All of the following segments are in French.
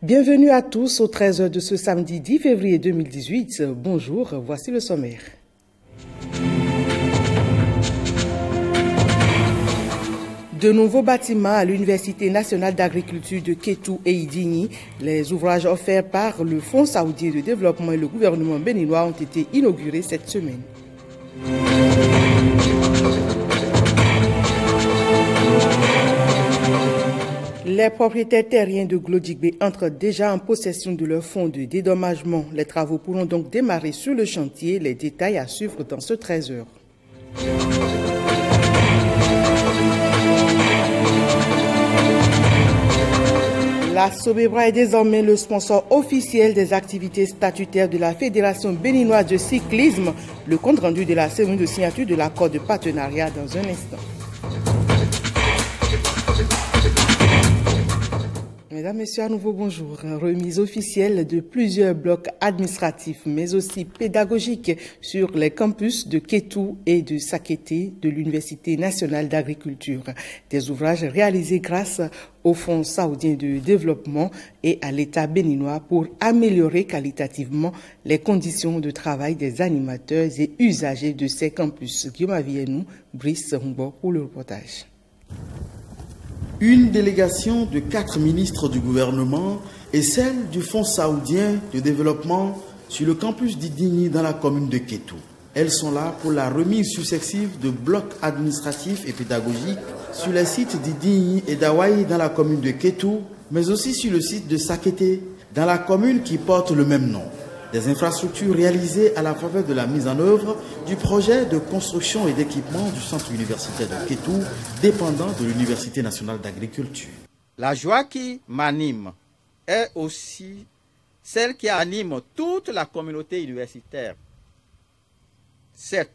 Bienvenue à tous au 13h de ce samedi 10 février 2018. Bonjour, voici le sommaire. De nouveaux bâtiments à l'Université nationale d'agriculture de Kétou et Idigny. Les ouvrages offerts par le Fonds saoudien de développement et le gouvernement béninois ont été inaugurés cette semaine. Les propriétaires terriens de Glodjigbe entrent déjà en possession de leur fonds de dédommagement. Les travaux pourront donc démarrer sur le chantier. Les détails à suivre dans ce 13h. La Sobebra est désormais le sponsor officiel des activités statutaires de la Fédération béninoise de cyclisme. Le compte rendu de la cérémonie de signature de l'accord de partenariat dans un instant. Mesdames, Messieurs, à nouveau bonjour. Remise officielle de plusieurs blocs administratifs, mais aussi pédagogiques sur les campus de Kétou et de Sakété de l'Université nationale d'agriculture. Des ouvrages réalisés grâce au Fonds saoudien de développement et à l'État béninois pour améliorer qualitativement les conditions de travail des animateurs et usagers de ces campus. Guillaume Avienou, Brice Humbo pour le reportage. Une délégation de 4 ministres du gouvernement et celle du Fonds saoudien de développement sur le campus d'Idigny dans la commune de Kétou. Elles sont là pour la remise successive de blocs administratifs et pédagogiques sur les sites d'Idigny et d'Awaï dans la commune de Kétou, mais aussi sur le site de Sakété dans la commune qui porte le même nom. Des infrastructures réalisées à la faveur de la mise en œuvre du projet de construction et d'équipement du centre universitaire de Kétou, dépendant de l'Université nationale d'agriculture. La joie qui m'anime est aussi celle qui anime toute la communauté universitaire. Certes,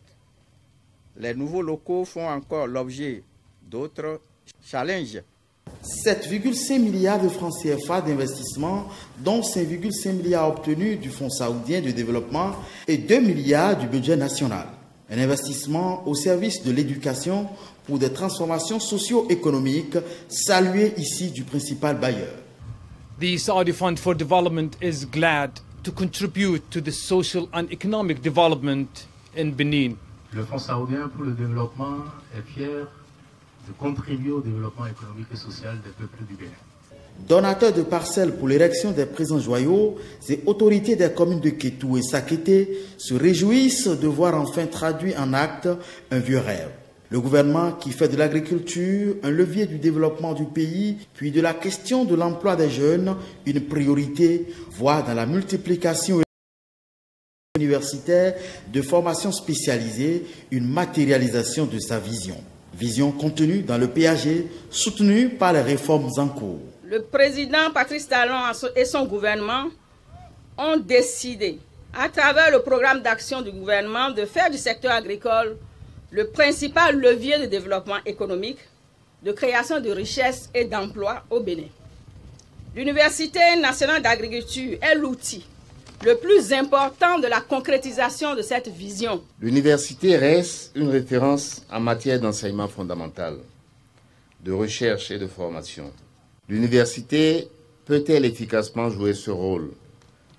les nouveaux locaux font encore l'objet d'autres challenges. 7,5 milliards de francs CFA d'investissement, dont 5,5 milliards obtenus du Fonds saoudien de développement et 2 milliards du budget national. Un investissement au service de l'éducation pour des transformations socio-économiques, salué ici du principal bailleur. The Saudi Fund for Development is glad to contribute to the social and economic development in Benin. Le Fonds saoudien pour le développement est fier de contribuer au développement économique et social des peuples du Bénin. Donateurs de parcelles pour l'érection des présents joyaux et autorités des communes de Kétou et Sakété se réjouissent de voir enfin traduit en actes un vieux rêve. Le gouvernement qui fait de l'agriculture un levier du développement du pays, puis de la question de l'emploi des jeunes, une priorité, voit dans la multiplication universitaire de formations spécialisées une matérialisation de sa vision. Vision contenue dans le PAG, soutenue par les réformes en cours. Le président Patrice Talon et son gouvernement ont décidé, à travers le programme d'action du gouvernement, de faire du secteur agricole le principal levier de développement économique, de création de richesses et d'emplois au Bénin. L'Université nationale d'agriculture est l'outil le plus important de la concrétisation de cette vision. L'université reste une référence en matière d'enseignement fondamental, de recherche et de formation. L'université peut-elle efficacement jouer ce rôle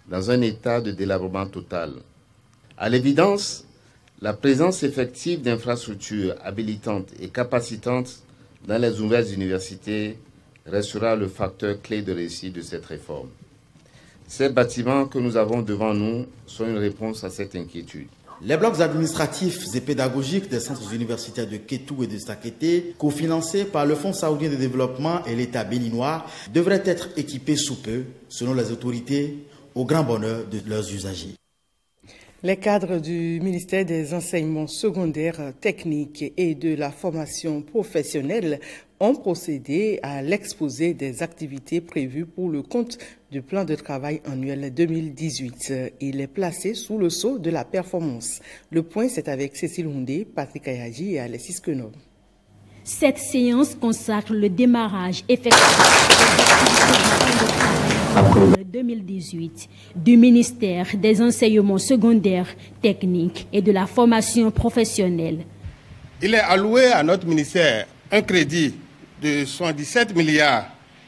dans un état de délabrement total? À l'évidence, la présence effective d'infrastructures habilitantes et capacitantes dans les nouvelles universités restera le facteur clé de réussite de cette réforme. Ces bâtiments que nous avons devant nous sont une réponse à cette inquiétude. Les blocs administratifs et pédagogiques des centres universitaires de Kétou et de Sakété, cofinancés par le Fonds saoudien de développement et l'État béninois, devraient être équipés sous peu, selon les autorités, au grand bonheur de leurs usagers. Les cadres du ministère des enseignements secondaires, techniques et de la formation professionnelle ont procédé à l'exposé des activités prévues pour le compte du plan de travail annuel 2018. Il est placé sous le sceau de la performance. Le point, c'est avec Cécile Houndé, Patrick Ayadji et Alexis Queneau. Cette séance consacre le démarrage effectif 2018 du ministère des enseignements secondaires, techniques et de la formation professionnelle. Il est alloué à notre ministère un crédit de 77 milliards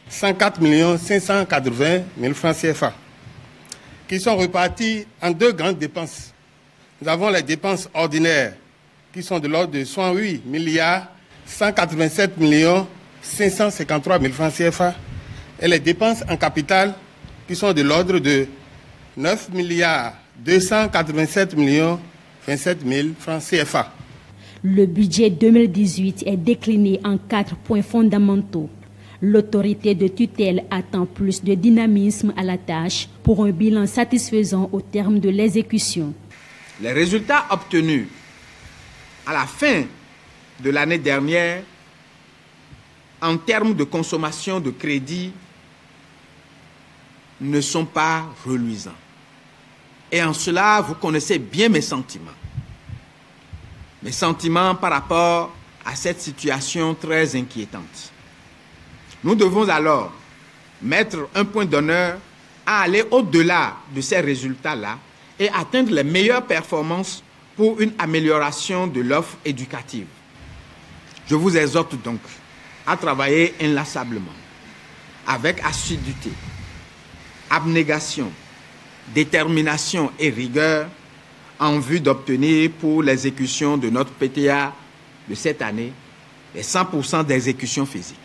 104 580 000 francs CFA, qui sont repartis en deux grandes dépenses. Nous avons les dépenses ordinaires, qui sont de l'ordre de 108 187 553 000 francs CFA, et les dépenses en capital, qui sont de l'ordre de 9 287 27 000 francs CFA. Le budget 2018 est décliné en 4 points fondamentaux. L'autorité de tutelle attend plus de dynamisme à la tâche pour un bilan satisfaisant au terme de l'exécution. Les résultats obtenus à la fin de l'année dernière en termes de consommation de crédit ne sont pas reluisants. Et en cela, vous connaissez bien mes sentiments. Mes sentiments par rapport à cette situation très inquiétante. Nous devons alors mettre un point d'honneur à aller au-delà de ces résultats-là et atteindre les meilleures performances pour une amélioration de l'offre éducative. Je vous exhorte donc à travailler inlassablement, avec assiduité, abnégation, détermination et rigueur en vue d'obtenir pour l'exécution de notre PTA de cette année les 100% d'exécution physique.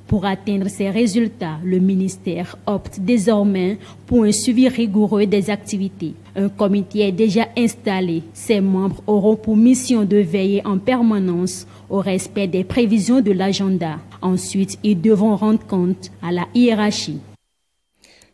Pour atteindre ces résultats, le ministère opte désormais pour un suivi rigoureux des activités. Un comité est déjà installé. Ses membres auront pour mission de veiller en permanence au respect des prévisions de l'agenda. Ensuite, ils devront rendre compte à la hiérarchie.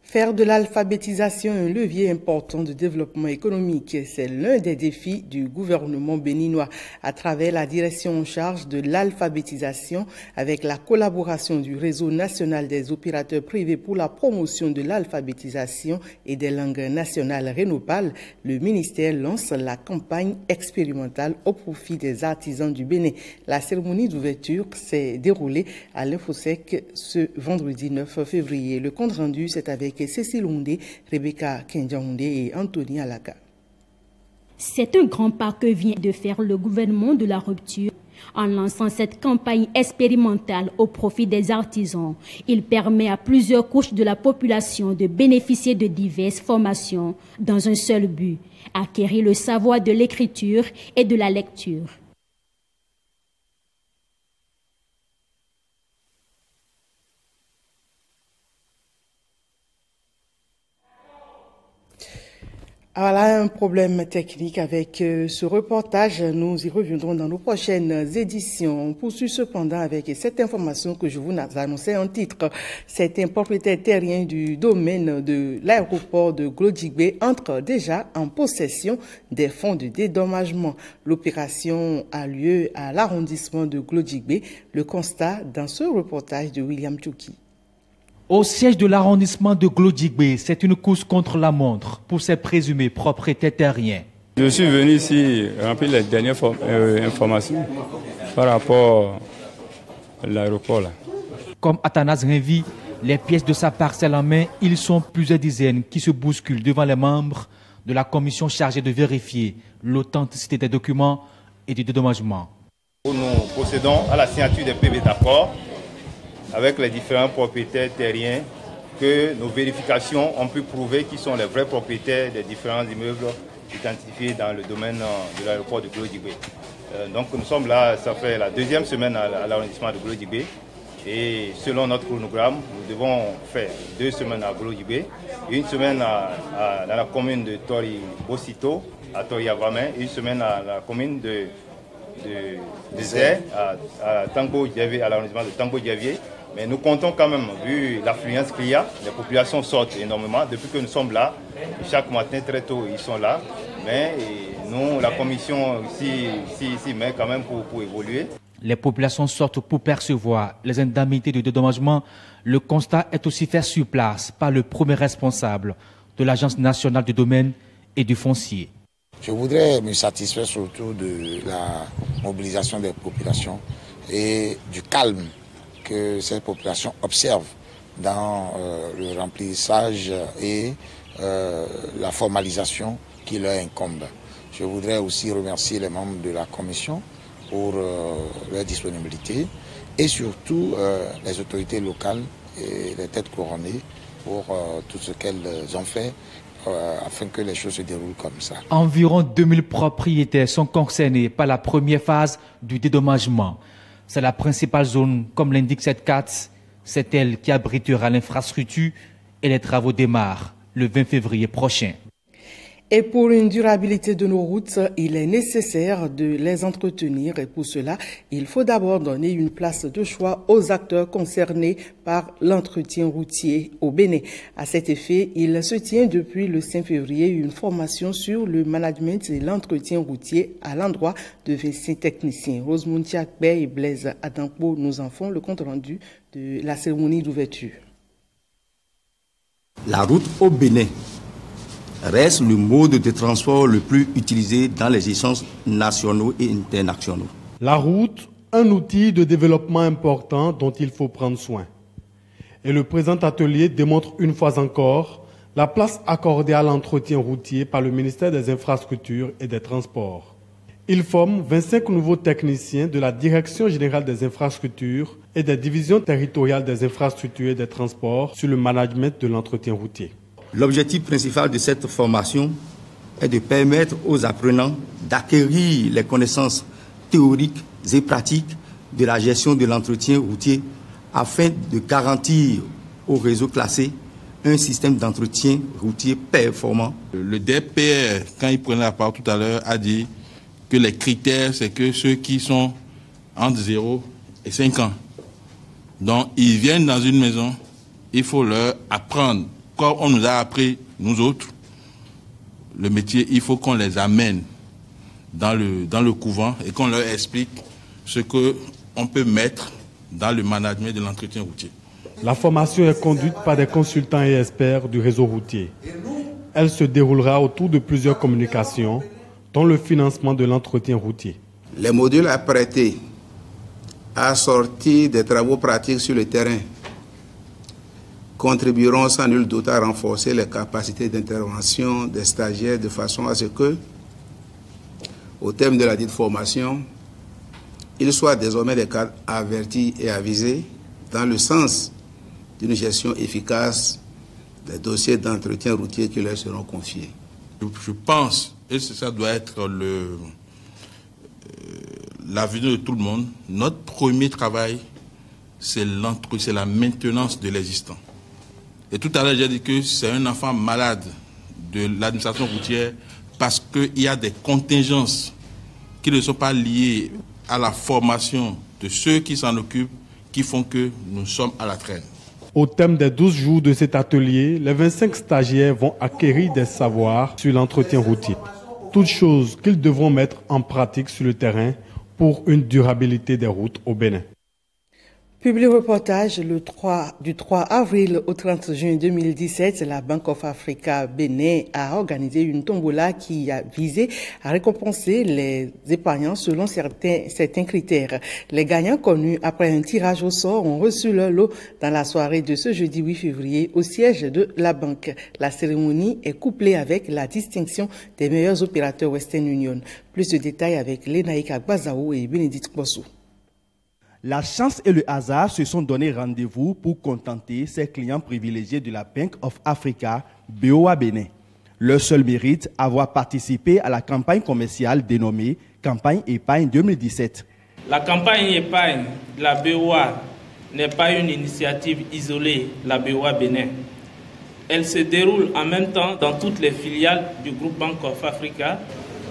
Faire de l'alphabétisation un levier important de développement économique, c'est l'un des défis du gouvernement béninois à travers la direction en charge de l'alphabétisation avec la collaboration du réseau national des opérateurs privés pour la promotion de l'alphabétisation et des langues nationales Rénopal. Le ministère lance la campagne expérimentale au profit des artisans du Bénin. La cérémonie d'ouverture s'est déroulée à l'Infosec ce vendredi 9 février. Le compte rendu, c'est avec Cécile Ondé, Rebecca Kenjaoundé et Anthony Alaka. C'est un grand pas que vient de faire le gouvernement de la rupture en lançant cette campagne expérimentale au profit des artisans. Il permet à plusieurs couches de la population de bénéficier de diverses formations dans un seul but, acquérir le savoir de l'écriture et de la lecture. Voilà un problème technique avec ce reportage. Nous y reviendrons dans nos prochaines éditions. On poursuit cependant avec cette information que je vous annonçais en titre. Certains propriétaires terriens du domaine de l'aéroport de Glodjigbe entrent déjà en possession des fonds de dédommagement. L'opération a lieu à l'arrondissement de Glodjigbe. Le constat dans ce reportage de William Tchouki. Au siège de l'arrondissement de Glodjigbe, c'est une course contre la montre pour ces présumés propriétaires terriens. Je suis venu ici remplir les dernières informations par rapport à l'aéroport. Comme Athanas Renvi, les pièces de sa parcelle en main, ils sont plusieurs dizaines qui se bousculent devant les membres de la commission chargée de vérifier l'authenticité des documents et du dédommagement. Nous procédons à la signature des PV d'accord avec les différents propriétaires terriens que nos vérifications ont pu prouver qu'ils sont les vrais propriétaires des différents immeubles identifiés dans le domaine de l'aéroport de Glodjigbe. Donc nous sommes là, ça fait la deuxième semaine à l'arrondissement de Glodjigbe et selon notre chronogramme, nous devons faire 2 semaines à Glodjigbe, une semaine dans la commune de Tori-Bosito, à Tori-Avamin, une semaine à la commune de Zé, à Tango-Diavier, à l'arrondissement de Tango-Diavier. Mais nous comptons quand même, vu l'affluence qu'il y a, les populations sortent énormément. Depuis que nous sommes là, chaque matin très tôt, ils sont là. Mais nous, la commission s'y met quand même pour évoluer. Les populations sortent pour percevoir les indemnités de dédommagement. Le constat est aussi fait sur place par le premier responsable de l'Agence nationale du domaine et du foncier. Je voudrais me satisfaire surtout de la mobilisation des populations et du calme que ces populations observent dans le remplissage et la formalisation qui leur incombe. Je voudrais aussi remercier les membres de la commission pour leur disponibilité et surtout les autorités locales et les têtes couronnées pour tout ce qu'elles ont fait afin que les choses se déroulent comme ça. Environ 2000 propriétaires sont concernés par la première phase du dédommagement. C'est la principale zone, comme l'indique cette carte. C'est elle qui abritera l'infrastructure et les travaux démarrent le 20 février prochain. Et pour une durabilité de nos routes, il est nécessaire de les entretenir et pour cela, il faut d'abord donner une place de choix aux acteurs concernés par l'entretien routier au Bénin. À cet effet, il se tient depuis le 5 février une formation sur le management et l'entretien routier à l'endroit de 25 techniciens. Rosemont Tiakbe et Blaise Adampo nous en font le compte rendu de la cérémonie d'ouverture. La route au Bénin reste le mode de transport le plus utilisé dans les échanges nationaux et internationaux. La route, un outil de développement important dont il faut prendre soin. Et le présent atelier démontre une fois encore la place accordée à l'entretien routier par le ministère des Infrastructures et des Transports. Il forme 25 nouveaux techniciens de la Direction générale des infrastructures et des divisions territoriales des infrastructures et des transports sur le management de l'entretien routier. L'objectif principal de cette formation est de permettre aux apprenants d'acquérir les connaissances théoriques et pratiques de la gestion de l'entretien routier afin de garantir au réseau classé un système d'entretien routier performant. Le DPR, quand il prenait la parole tout à l'heure, a dit que les critères, c'est que ceux qui sont entre 0 et 5 ans. Donc, ils viennent dans une maison, il faut leur apprendre. Comme on nous a appris, nous autres, le métier, il faut qu'on les amène dans le couvent et qu'on leur explique ce qu'on peut mettre dans le management de l'entretien routier. La formation est conduite par des consultants et experts du réseau routier. Elle se déroulera autour de plusieurs communications, dont le financement de l'entretien routier. Les modules apprêtés à sortir des travaux pratiques sur le terrain contribueront sans nul doute à renforcer les capacités d'intervention des stagiaires de façon à ce que, au terme de la dite formation, ils soient désormais des cadres avertis et avisés dans le sens d'une gestion efficace des dossiers d'entretien routier qui leur seront confiés. Je pense, et ça doit être l'avenir de tout le monde, notre premier travail, c'est la maintenance de l'existant. Et tout à l'heure, j'ai dit que c'est un enfant malade de l'administration routière parce qu'il y a des contingences qui ne sont pas liées à la formation de ceux qui s'en occupent qui font que nous sommes à la traîne. Au thème des 12 jours de cet atelier, les 25 stagiaires vont acquérir des savoirs sur l'entretien routier. Toutes choses qu'ils devront mettre en pratique sur le terrain pour une durabilité des routes au Bénin. Public reportage du 3 avril au 30 juin 2017, la Bank of Africa Bénin a organisé une tombola qui a visé à récompenser les épargnants selon certains critères. Les gagnants connus après un tirage au sort ont reçu leur lot dans la soirée de ce jeudi 8 février au siège de la banque. La cérémonie est couplée avec la distinction des meilleurs opérateurs Western Union. Plus de détails avec Lénaïk Agbazao et Bénédicte Bossou. La chance et le hasard se sont donné rendez-vous pour contenter ces clients privilégiés de la Bank of Africa, BOA Bénin. Leur seul mérite, avoir participé à la campagne commerciale dénommée Campagne Épargne 2017. La campagne Épargne de la BOA n'est pas une initiative isolée, la BOA Bénin. Elle se déroule en même temps dans toutes les filiales du groupe Bank of Africa.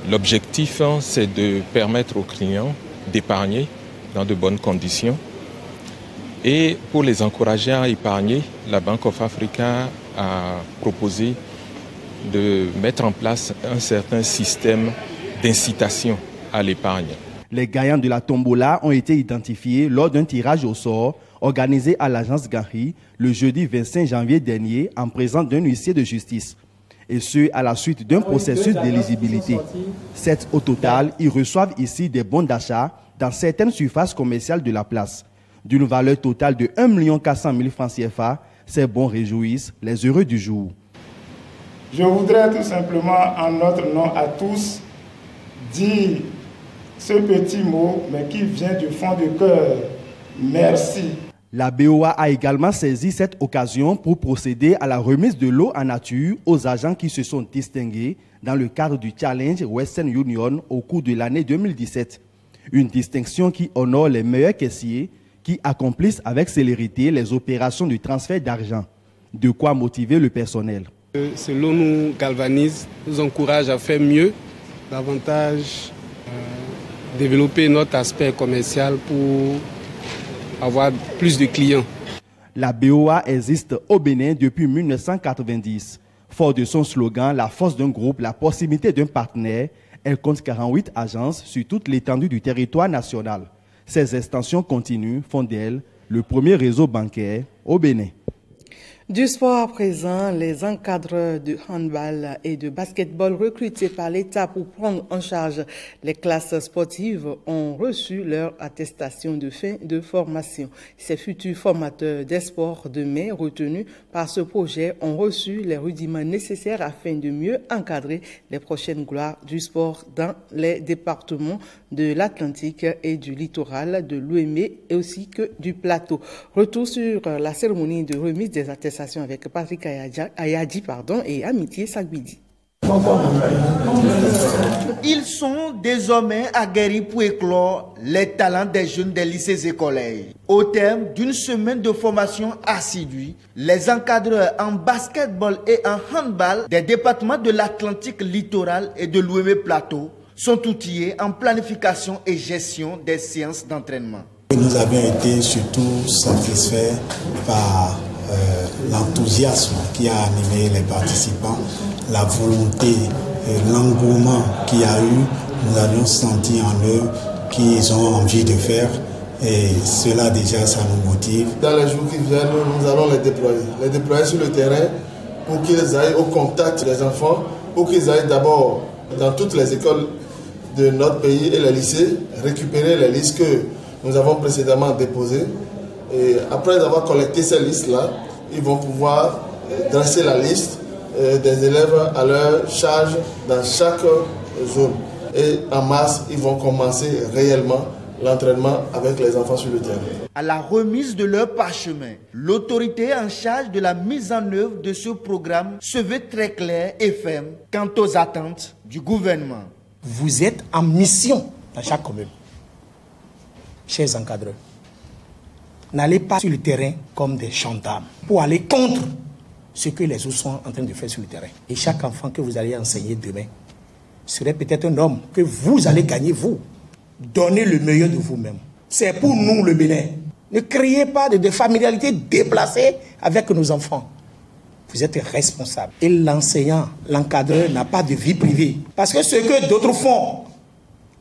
L'objectif, c'est de permettre aux clients d'épargner dans de bonnes conditions. Et pour les encourager à épargner, la Bank of Africa a proposé de mettre en place un certain système d'incitation à l'épargne. Les gagnants de la tombola ont été identifiés lors d'un tirage au sort organisé à l'agence Gary le jeudi 25 janvier dernier en présence d'un huissier de justice. Et ce, à la suite d'un processus d'éligibilité. 7 au total, ils reçoivent ici des bons d'achat dans certaines surfaces commerciales de la place. D'une valeur totale de 1 400 000 francs CFA, ces bons réjouissent les heureux du jour. Je voudrais tout simplement, en notre nom à tous, dire ce petit mot, mais qui vient du fond du cœur. Merci. La BOA a également saisi cette occasion pour procéder à la remise de l'eau en nature aux agents qui se sont distingués dans le cadre du Challenge Western Union au cours de l'année 2017. Une distinction qui honore les meilleurs caissiers qui accomplissent avec célérité les opérations de transfert d'argent. De quoi motiver le personnel. Cela nous galvanise, nous encourage à faire mieux, davantage développer notre aspect commercial pour avoir plus de clients. La BOA existe au Bénin depuis 1990. Fort de son slogan « La force d'un groupe, la proximité d'un partenaire », elle compte 48 agences sur toute l'étendue du territoire national. Ces extensions continues font d'elle le premier réseau bancaire au Bénin. Du sport à présent, les encadreurs de handball et de basketball recrutés par l'État pour prendre en charge les classes sportives ont reçu leur attestation de fin de formation. Ces futurs formateurs des sports de mai retenus par ce projet ont reçu les rudiments nécessaires afin de mieux encadrer les prochaines gloires du sport dans les départements de l'Atlantique et du littoral de l'Ouémé et aussi que du plateau. Retour sur la cérémonie de remise des attestations avec Patrick Ayadi et Amitié Sagbidi. Ils sont désormais aguerris pour éclore les talents des jeunes des lycées et collèges. Au terme d'une semaine de formation assidue, les encadreurs en basketball et en handball des départements de l'Atlantique littoral et de l'Ouémé plateau sont outillés en planification et gestion des séances d'entraînement. Nous avons été surtout satisfaits par l'enthousiasme qui a animé les participants, la volonté et l'engouement qu'il y a eu. Nous avions senti en eux qu'ils ont envie de faire et cela déjà ça nous motive. Dans les jours qui viennent, nous allons les déployer sur le terrain pour qu'ils aillent au contact des enfants, pour qu'ils aillent d'abord dans toutes les écoles de notre pays et les lycées, récupérer les listes que nous avons précédemment déposées. Et après avoir collecté ces listes-là, ils vont pouvoir dresser la liste des élèves à leur charge dans chaque zone. Et en mars, ils vont commencer réellement l'entraînement avec les enfants sur le terrain. À la remise de leur parchemin, l'autorité en charge de la mise en œuvre de ce programme se veut très claire et ferme quant aux attentes du gouvernement. Vous êtes en mission dans chaque commune, chers encadreurs. N'allez pas sur le terrain comme des gendarmes pour aller contre ce que les autres sont en train de faire sur le terrain. Et chaque enfant que vous allez enseigner demain serait peut-être un homme que vous allez gagner, vous. Donnez le meilleur de vous-même. C'est pour nous le Bénin. Ne créez pas de familiarité déplacée avec nos enfants. Vous êtes responsable. Et l'enseignant, l'encadreur n'a pas de vie privée. Parce que ce que d'autres font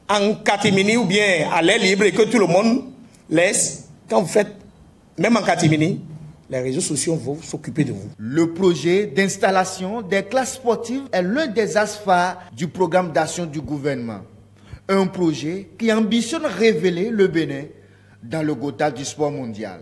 en catimini ou bien à l'air libre et que tout le monde laisse, quand vous faites, même en catimini, les réseaux sociaux vont s'occuper de vous. Le projet d'installation des classes sportives est l'un des axes phares du programme d'action du gouvernement. Un projet qui ambitionne révéler le Bénin dans le Gotha du sport mondial.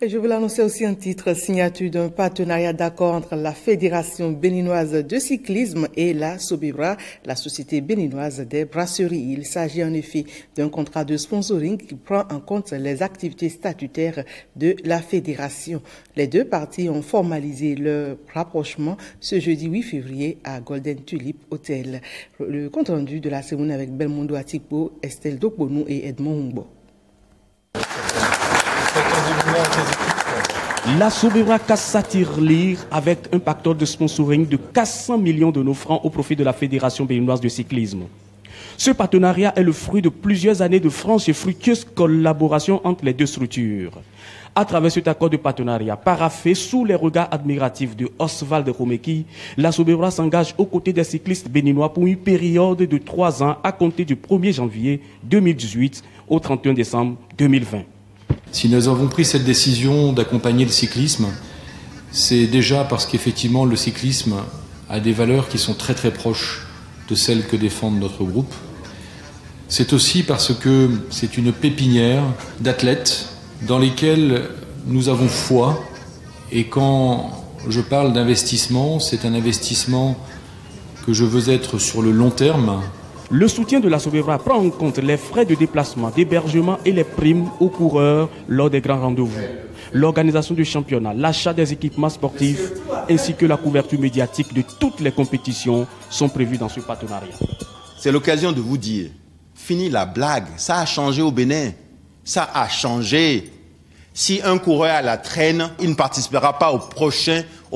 Et je vous l'annoncer aussi un titre, signature d'un partenariat d'accord entre la Fédération béninoise de cyclisme et la Sobibra, la société béninoise des brasseries. Il s'agit en effet d'un contrat de sponsoring qui prend en compte les activités statutaires de la fédération. Les deux parties ont formalisé leur rapprochement ce jeudi 8 février à Golden Tulip Hotel. Le compte rendu de la cérémonie avec Belmondo Atipo, Estelle Dokbonou et Edmond Humbo. La Sobibra casse sa tirelire avec un pactole de sponsoring de 400 millions de nos francs au profit de la Fédération béninoise de cyclisme. Ce partenariat est le fruit de plusieurs années de franche et fructueuse collaboration entre les deux structures. À travers cet accord de partenariat paraphé sous les regards admiratifs de Oswald Romeki, la Sobibra s'engage aux côtés des cyclistes béninois pour une période de 3 ans à compter du 1er janvier 2018 au 31 décembre 2020. Si nous avons pris cette décision d'accompagner le cyclisme, c'est déjà parce qu'effectivement le cyclisme a des valeurs qui sont très très proches de celles que défend notre groupe. C'est aussi parce que c'est une pépinière d'athlètes dans lesquels nous avons foi. Et quand je parle d'investissement, c'est un investissement que je veux être sur le long terme, Le soutien de la Sobebra prend en compte les frais de déplacement, d'hébergement et les primes aux coureurs lors des grands rendez-vous. L'organisation du championnat, l'achat des équipements sportifs ainsi que la couverture médiatique de toutes les compétitions sont prévus dans ce partenariat. C'est l'occasion de vous dire, fini la blague, ça a changé au Bénin, ça a changé. Si un coureur à la traîne, il ne participera pas au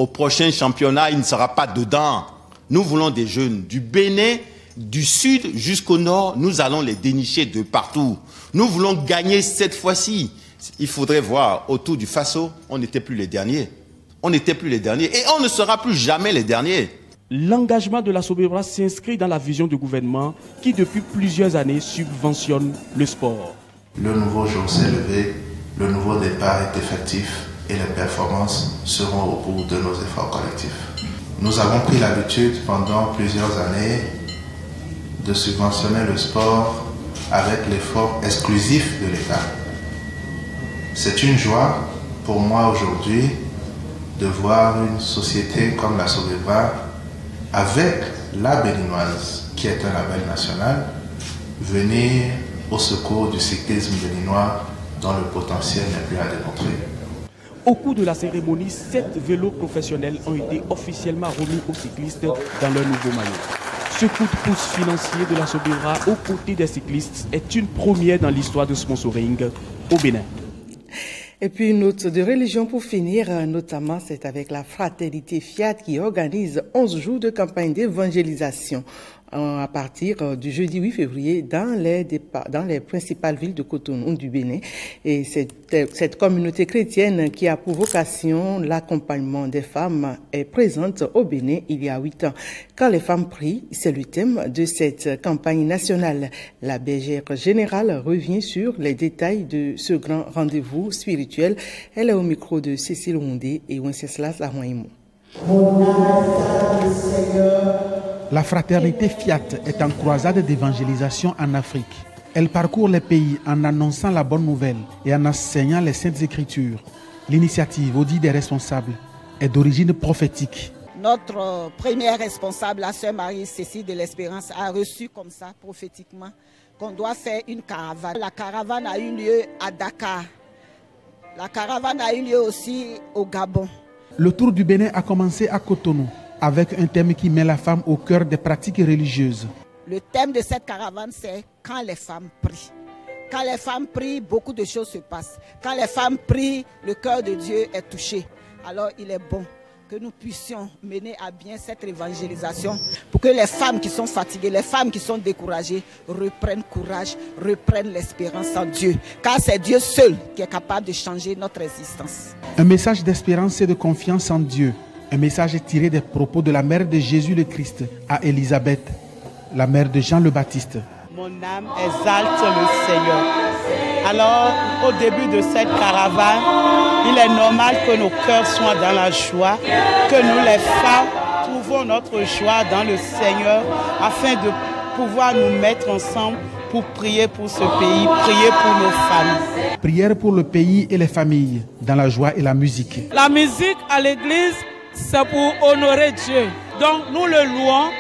prochain championnat, il ne sera pas dedans. Nous voulons des jeunes du Bénin, du sud jusqu'au nord, nous allons les dénicher de partout. Nous voulons gagner cette fois-ci. Il faudrait voir, autour du Faso, on n'était plus les derniers. On n'était plus les derniers et on ne sera plus jamais les derniers. L'engagement de la Sobebra s'inscrit dans la vision du gouvernement qui, depuis plusieurs années, subventionne le sport. Le nouveau jour s'est levé, le nouveau départ est effectif et les performances seront au bout de nos efforts collectifs. Nous avons pris l'habitude pendant plusieurs années de subventionner le sport avec l'effort exclusif de l'État. C'est une joie pour moi aujourd'hui de voir une société comme la Sobebra avec la Béninoise, qui est un label national, venir au secours du cyclisme béninois dont le potentiel n'est plus à démontrer. Au cours de la cérémonie, 7 vélos professionnels ont été officiellement remis aux cyclistes dans leur nouveau maillot. Ce coup de pouce financier de la Sobebra aux côtés des cyclistes est une première dans l'histoire de sponsoring au Bénin. Et puis une note de religion pour finir, notamment c'est avec la Fraternité Fiat qui organise 11 jours de campagne d'évangélisation à partir du jeudi 8 février dans les principales villes de Cotonou du Bénin. Et cette communauté chrétienne qui a pour vocation l'accompagnement des femmes est présente au Bénin il y a 8 ans. Quand les femmes prient, c'est le thème de cette campagne nationale. La bergère générale revient sur les détails de ce grand rendez-vous spirituel. Elle est au micro de Cécile Rondé et Wenceslas Laroimou. La fraternité Fiat est en croisade d'évangélisation en Afrique. Elle parcourt les pays en annonçant la bonne nouvelle et en enseignant les Saintes Écritures. L'initiative, au dit des responsables, est d'origine prophétique. Notre première responsable, la sœur Marie-Cécile de l'Espérance, a reçu comme ça prophétiquement qu'on doit faire une caravane. La caravane a eu lieu à Dakar. La caravane a eu lieu aussi au Gabon. Le tour du Bénin a commencé à Cotonou, avec un thème qui met la femme au cœur des pratiques religieuses. Le thème de cette caravane, c'est quand les femmes prient. Quand les femmes prient, beaucoup de choses se passent. Quand les femmes prient, le cœur de Dieu est touché. Alors il est bon que nous puissions mener à bien cette évangélisation pour que les femmes qui sont fatiguées, les femmes qui sont découragées reprennent courage, reprennent l'espérance en Dieu. Car c'est Dieu seul qui est capable de changer notre existence. Un message d'espérance et de confiance en Dieu. Un message tiré des propos de la mère de Jésus le Christ à Élisabeth, la mère de Jean le Baptiste. Mon âme exalte le Seigneur. Alors, au début de cette caravane, il est normal que nos cœurs soient dans la joie, que nous les femmes trouvons notre joie dans le Seigneur afin de pouvoir nous mettre ensemble pour prier pour ce pays, prier pour nos familles. Prière pour le pays et les familles, dans la joie et la musique. La musique à l'église, c'est pour honorer Dieu. Donc nous le louons,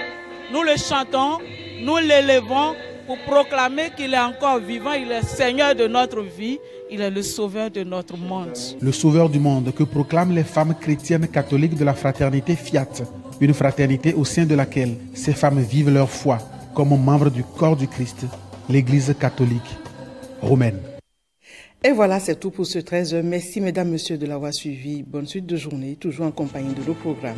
nous le chantons, nous l'élevons pour proclamer qu'il est encore vivant, il est Seigneur de notre vie, il est le Sauveur de notre monde. Le Sauveur du monde que proclament les femmes chrétiennes catholiques de la fraternité Fiat, une fraternité au sein de laquelle ces femmes vivent leur foi comme membres du corps du Christ, l'Église catholique romaine. Et voilà, c'est tout pour ce 13h. Merci mesdames, messieurs de l'avoir suivi. Bonne suite de journée, toujours en compagnie de nos programmes.